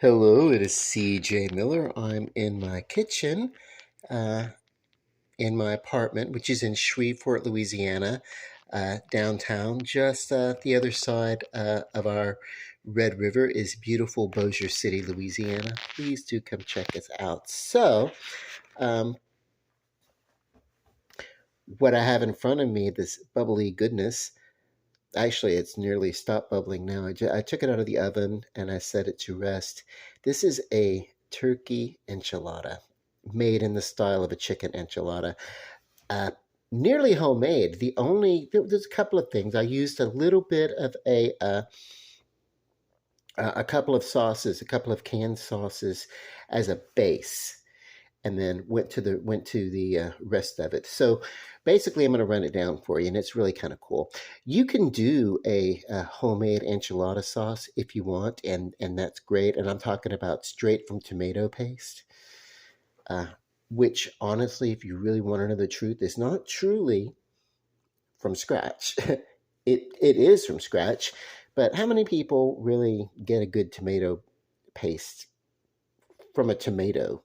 Hello, it is CJ Miller. I'm in my kitchen, uh, in my apartment, which is in Shreveport, Louisiana, downtown. Just the other side of our Red River is beautiful Bossier City, Louisiana. Please do come check us out. Um, what I have in front of me, this bubbly goodness, actually, it's nearly stopped bubbling now. I took it out of the oven and I set it to rest. This is a turkey enchilada made in the style of a chicken enchilada. Uh, Nearly homemade. There's a couple of things. I used a little bit of a couple of sauces, a couple of canned sauces as a base, and then went to the rest of it. So basically, I'm going to run it down for you, and it's really kind of cool. You can do a homemade enchilada sauce if you want, and that's great. And I'm talking about straight from tomato paste, uh, which honestly, if you really want to know the truth, is not truly from scratch. It is from scratch, but how many people really get a good tomato paste from a tomato?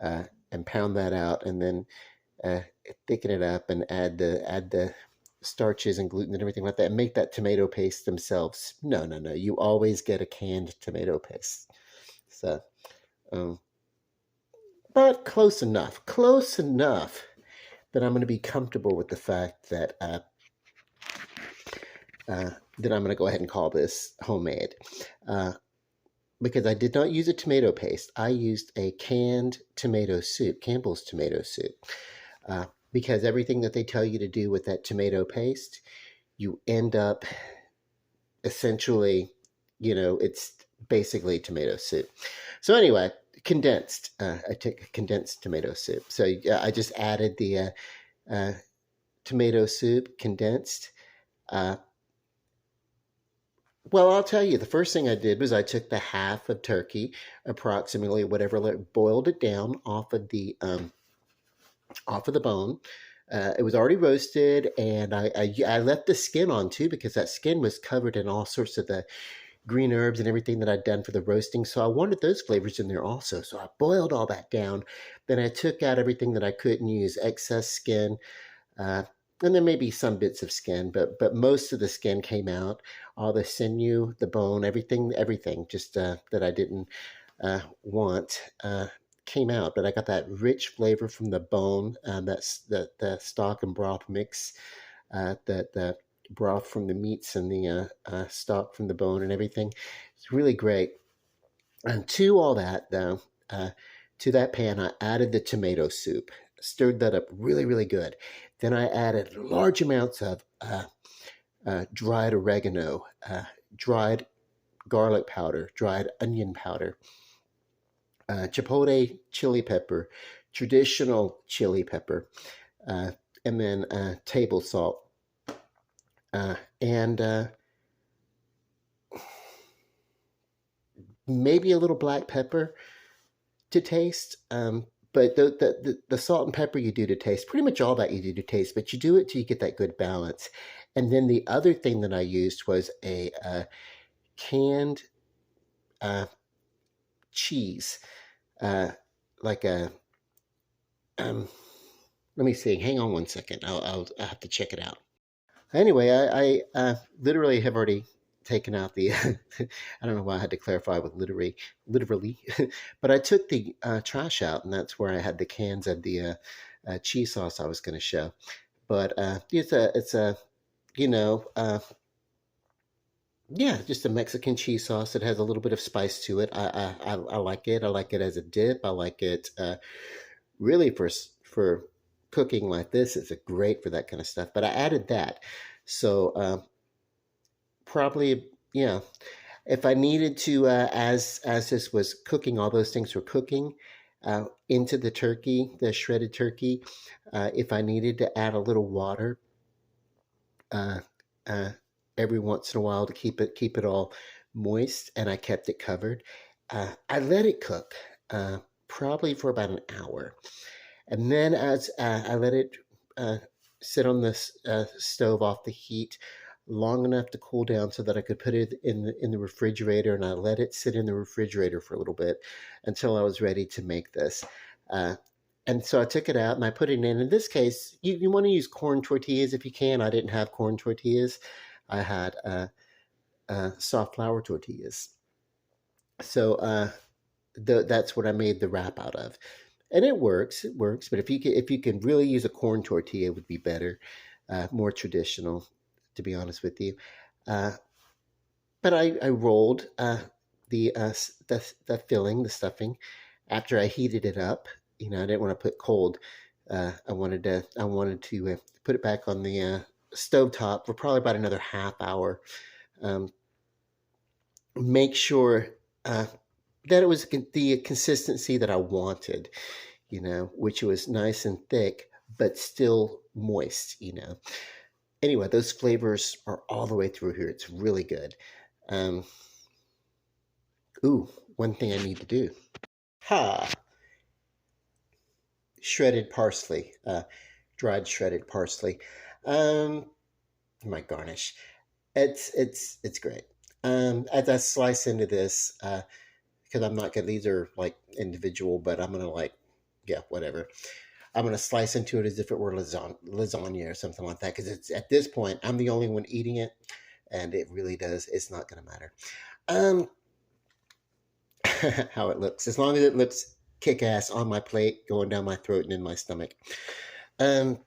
And pound that out, and then uh, thicken it up and add the starches and gluten and everything like that, and make that tomato paste themselves. No, no, no. You always get a canned tomato paste. So, um, but close enough that I'm going to be comfortable with the fact uh, that I'm going to go ahead and call this homemade. Uh, because I did not use a tomato paste, I used a canned tomato soup, Campbell's tomato soup. Because everything that they tell you to do with that tomato paste, you end up essentially, it's basically tomato soup. So anyway, condensed. I took condensed tomato soup. So I just added the uh, tomato soup condensed. Uh, well, I'll tell you, the first thing I did was I took the half of turkey, approximately whatever, boiled it down off of the bone. It was already roasted, and I left the skin on too because that skin was covered in all sorts of the green herbs and everything that I'd done for the roasting. So I wanted those flavors in there also. So I boiled all that down. Then I took out everything that I couldn't use, excess skin, uh, and there may be some bits of skin, but most of the skin came out, all the sinew, the bone, everything just that I didn't want came out. But I got that rich flavor from the bone, that's the stock and broth mix, the broth from the meats and the stock from the bone and everything. It's really great. And to all that, though, to that pan, I added the tomato soup, stirred that up really, really good. Then I added large amounts of dried oregano, dried garlic powder, dried onion powder, chipotle chili pepper, traditional chili pepper, uh, and then table salt. And maybe a little black pepper to taste. But the salt and pepper you do to taste, pretty much all that you do to taste, but you do it till you get that good balance. And then the other thing that I used was a canned uh, cheese, uh, like a, um, let me see, hang on one second. I'll have to check it out. Anyway, I literally have already taken out the. I don't know why I had to clarify with literally, but I took the trash out, and that's where I had the cans of the cheese sauce I was going to show. But it's a you know yeah, just a Mexican cheese sauce. It has a little bit of spice to it. I like it. I like it as a dip. I like it really for cooking like this. It's a great for that kind of stuff. But I added that. So probably, yeah, if I needed to, as this was cooking, all those things were cooking into the turkey, the shredded turkey. If I needed to add a little water uh, uh, every once in a while to keep it all moist, and I kept it covered. I let it cook probably for about an hour, and then as I let it uh, sit on the stove off the heat long enough to cool down so that I could put it in the refrigerator, and I let it sit in the refrigerator for a little bit until I was ready to make this. Uh, and so I took it out and I put it in. In this case, you want to use corn tortillas if you can. I didn't have corn tortillas. I had soft flour tortillas. So that's what I made the wrap out of, and it works. It works. But if you can really use a corn tortilla, it would be better, more traditional, to be honest with you. Uh, but I rolled the filling, the stuffing, after I heated it up. You know, I didn't want to put cold. I wanted to put it back on the stove top for probably about another half hour. Um, make sure that it was the consistency that I wanted, you know, which was nice and thick, but still moist, you know. Anyway, those flavors are all the way through here. It's really good. Um, ooh, one thing I need to do. Ha! Shredded parsley, dried shredded parsley. Um, my garnish. It's great. As I slice into this, because I'm not gonna. These are like individual, but I'm gonna like, yeah, whatever. I'm gonna slice into it as if it were lasagna or something like that. Because it's at this point, I'm the only one eating it, and it really does. It's not gonna matter. Um, how it looks, as long as it looks kick ass on my plate, going down my throat and in my stomach. Um,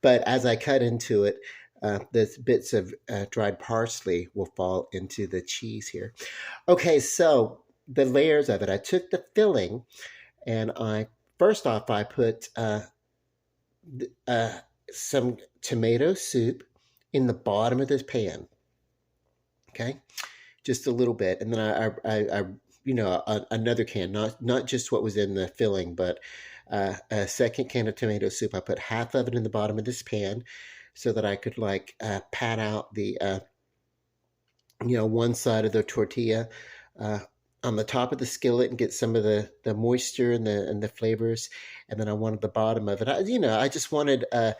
but as I cut into it, the bits of dried parsley will fall into the cheese here. Okay, so the layers of it. I took the filling and I first off I put uh, some tomato soup in the bottom of this pan. Okay, just a little bit, and then I you know, another can, not just what was in the filling, but a second can of tomato soup. I put half of it in the bottom of this pan so that I could like pat out the you know, one side of the tortilla uh, on the top of the skillet and get some of the moisture and the flavors, and then I wanted the bottom of it. You know, I just wanted a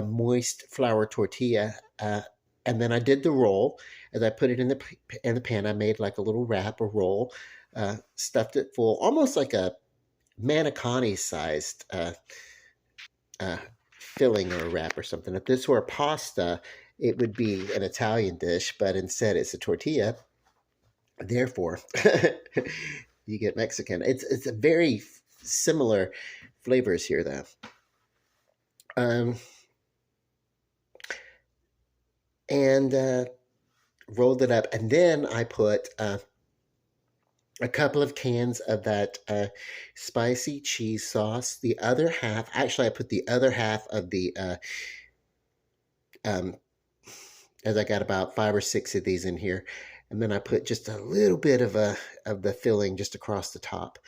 moist flour tortilla, and then I did the roll. As I put it in the pan, I made like a little wrap, a roll, stuffed it full, almost like a manicotti sized uh, filling or a wrap or something. If this were a pasta, it would be an Italian dish, but instead it's a tortilla. Therefore, you get Mexican. It's a very similar flavors here, though. Um, and rolled it up, and then I put a couple of cans of that spicy cheese sauce. The other half, actually, I put the other half of the um, as I got about 5 or 6 of these in here, and then I put just a little bit of the filling just across the top.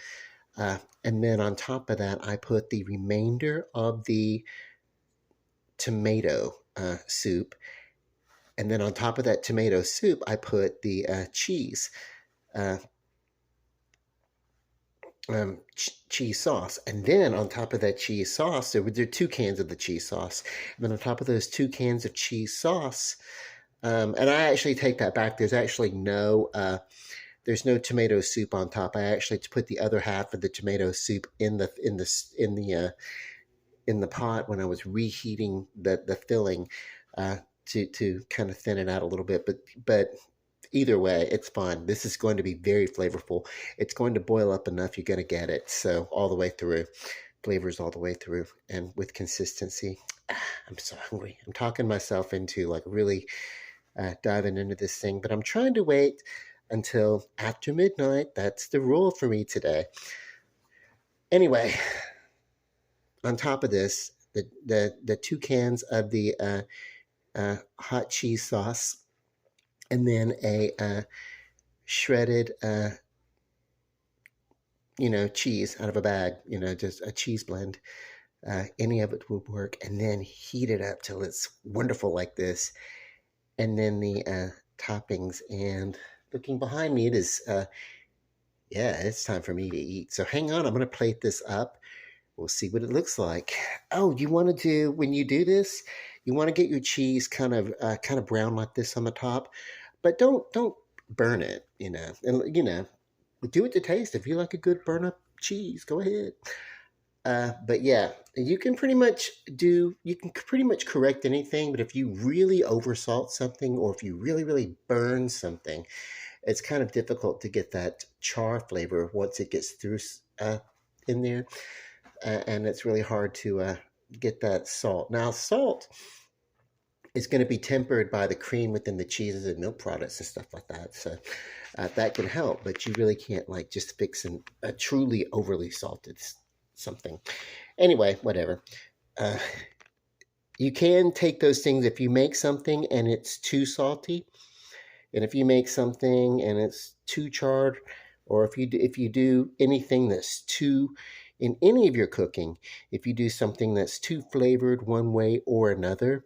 And then on top of that, I put the remainder of the tomato soup. And then on top of that tomato soup, I put the cheese, uh, cheese sauce. And then on top of that cheese sauce, there were 2 cans of the cheese sauce. And then on top of those 2 cans of cheese sauce, and I actually take that back. There's no tomato soup on top. I actually put the other half of the tomato soup in the pot when I was reheating the filling to kind of thin it out a little bit. But either way, it's fine. This is going to be very flavorful. It's going to boil up enough. You're going to get it. So all the way through, flavors all the way through, and with consistency. I'm so hungry. I'm talking myself into like really diving into this thing, but I'm trying to wait until after midnight. That's the rule for me today. Anyway, on top of this, the 2 cans of the hot cheese sauce, and then a shredded, you know, cheese out of a bag, you know, just a cheese blend. Any of it would work, and then heat it up till it's wonderful like this. And then the toppings, and looking behind me, it is, yeah, it's time for me to eat. So hang on, I'm going to plate this up. We'll see what it looks like. Oh, you want to do, when you do this, You want to get your cheese kind of brown like this on the top, but don't burn it. And do it to taste. If you like a good burn up cheese, go ahead. But yeah, you can pretty much correct anything. But if you really oversalt something, or if you really burn something, it's kind of difficult to get that char flavor once it gets through in there, and it's really hard to get that salt. Now, salt is going to be tempered by the cream within the cheeses and milk products and stuff like that. So that can help, but you really can't like just fix a truly overly salted something. Anyway, whatever. Uh, you can take those things if you make something and it's too salty, and if you make something and it's too charred, or if you do anything that's too in any of your cooking, if you do something that's too flavored one way or another,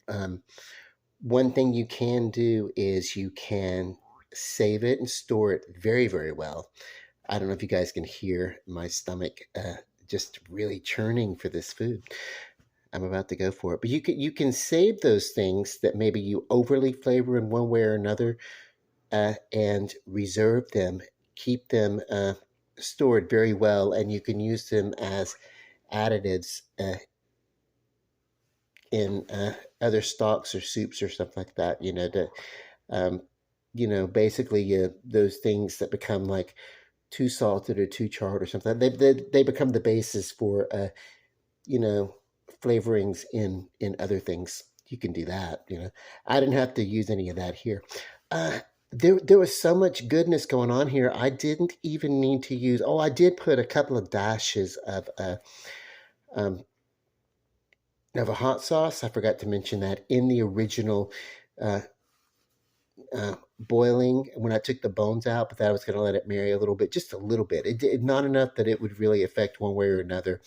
um, one thing you can do is you can save it and store it very well. I don't know if you guys can hear my stomach just really churning for this food. I'm about to go for it. But you can save those things that maybe you overly flavor in one way or another, and reserve them, keep them stored very well, and you can use them as additives in other stocks or soups or stuff like that. Um, basically those things that become like too salted or too charred or something. They become the basis for you know, flavorings in other things. You can do that. I didn't have to use any of that here. Uh, there was so much goodness going on here. I didn't even need to use. Oh, I did put a couple of dashes um, of a hot sauce. I forgot to mention that in the original uh, boiling when I took the bones out, but that I was going to let it marry a little bit, just a little bit. Not enough that it would really affect one way or another.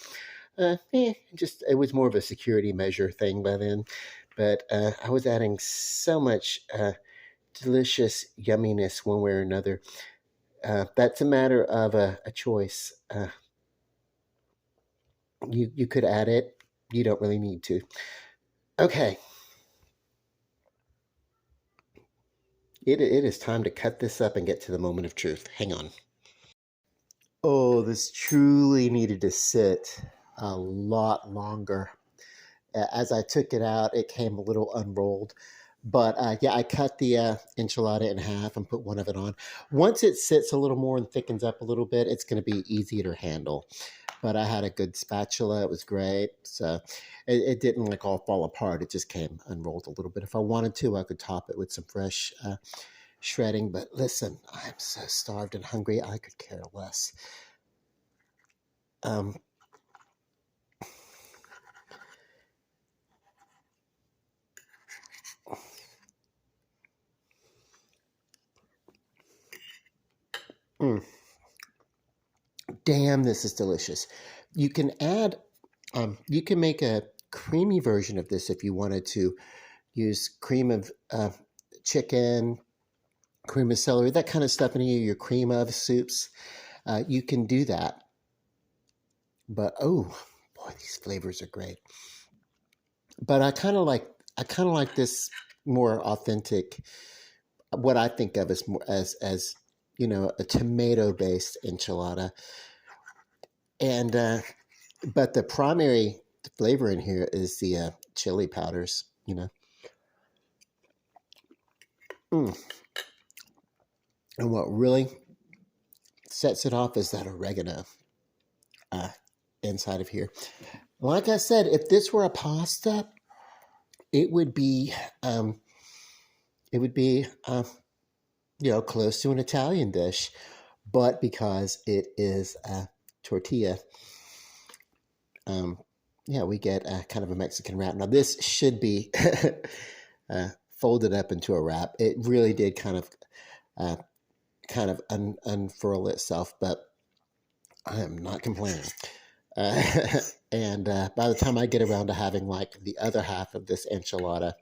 Just it was more of a security measure thing by then. But I was adding so much delicious yumminess one way or another. That's a matter of a choice. You could add it. You don't really need to. Okay, it is time to cut this up and get to the moment of truth. Hang on. Oh, this truly needed to sit a lot longer. As I took it out, it came a little unrolled. But yeah, I cut the enchilada in half and put one of it on. Once it sits a little more and thickens up a little bit, it's going to be easier to handle. But I had a good spatula. It was great. So it didn't like all fall apart. It just came unrolled a little bit. If I wanted to, I could top it with some fresh shredding. But listen, I'm so starved and hungry, I could care less. Um, mm, damn, this is delicious. You can add, you can make a creamy version of this if you wanted to use cream of chicken, cream of celery, that kind of stuff in your cream of soups. You can do that. But oh boy, these flavors are great. But I kind of like this more authentic. What I think of as more as a tomato based enchilada, and but the primary flavor in here is the chili powders. Mm. And what really sets it off is that oregano uh, inside of here. Like I said, if this were a pasta, it would be um, it would be close to an Italian dish, but because it is a tortilla, um, yeah, we get kind of a Mexican wrap. Now this should be folded up into a wrap. It really did uh, unfurl itself, but I am not complaining. Uh, and by the time I get around to having like the other half of this enchilada,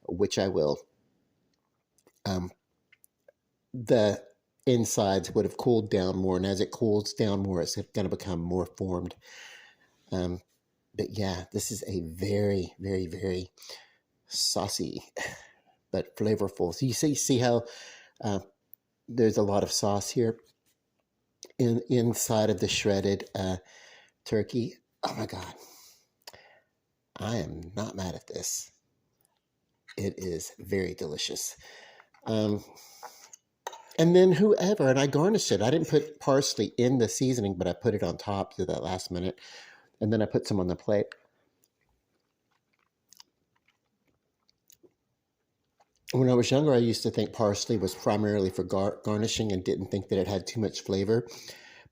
which I will, um, the insides would have cooled down more. And as it cools down more, it's going to become more formed. Um, But yeah, this is a very, very, very saucy but flavorful. So you see how uh, there's a lot of sauce here inside of the shredded turkey. Oh my God, I am not mad at this. It is very delicious. Um, and then whoever, and I garnished it. I didn't put parsley in the seasoning, but I put it on top to that last minute. And then I put some on the plate. When I was younger, I used to think parsley was primarily for garnishing and didn't think that it had too much flavor.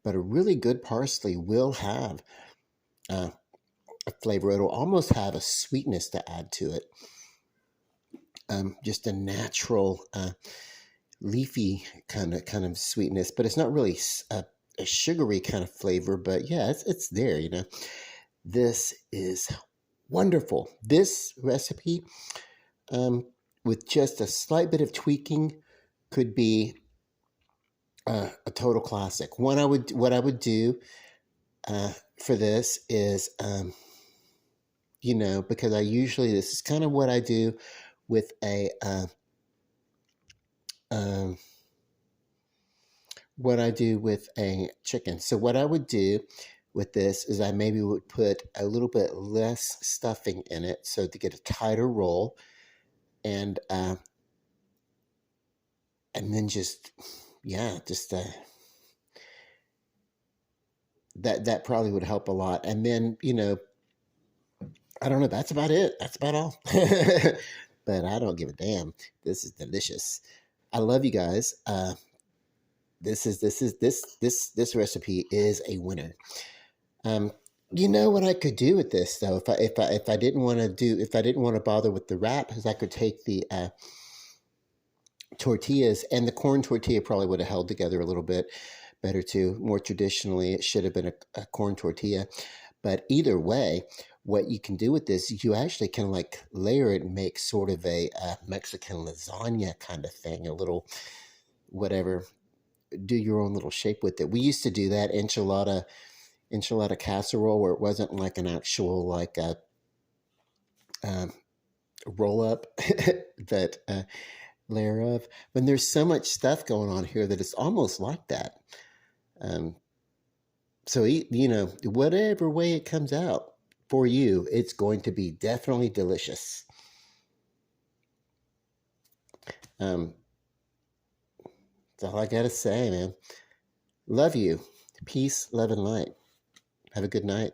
But a really good parsley will have uh, a flavor. It'll almost have a sweetness to add to it. Just a natural leafy kind of sweetness, but it's not really a sugary kind of flavor. But yeah, it's there. This is wonderful. This recipe, um, with just a slight bit of tweaking, could be a total classic. What I would do for this is, because I usually this is kind of what I do with a um, what I do with a chicken. So what I would do with this is I maybe would put a little bit less stuffing in it, so to get a tighter roll, and then just yeah, just that probably would help a lot. And then I don't know. That's about it. That's about all. But I don't give a damn. This is delicious. I love you guys. This recipe is a winner. Um, you know what I could do with this though, if I didn't want to bother with the wrap, is I could take the tortillas, and the corn tortilla probably would have held together a little bit better too. More traditionally, it should have been a corn tortilla. But either way, what you can do with this, you actually can like layer it and make sort of a Mexican lasagna kind of thing, a little whatever. Do your own little shape with it. We used to do that enchilada casserole, where it wasn't like an actual like a um, roll up that layer of. When there's so much stuff going on here that it's almost like that. Um, so whatever way it comes out for you, it's going to be definitely delicious. Um, that's all I gotta say, man. Love you. Peace, love, and light. Have a good night.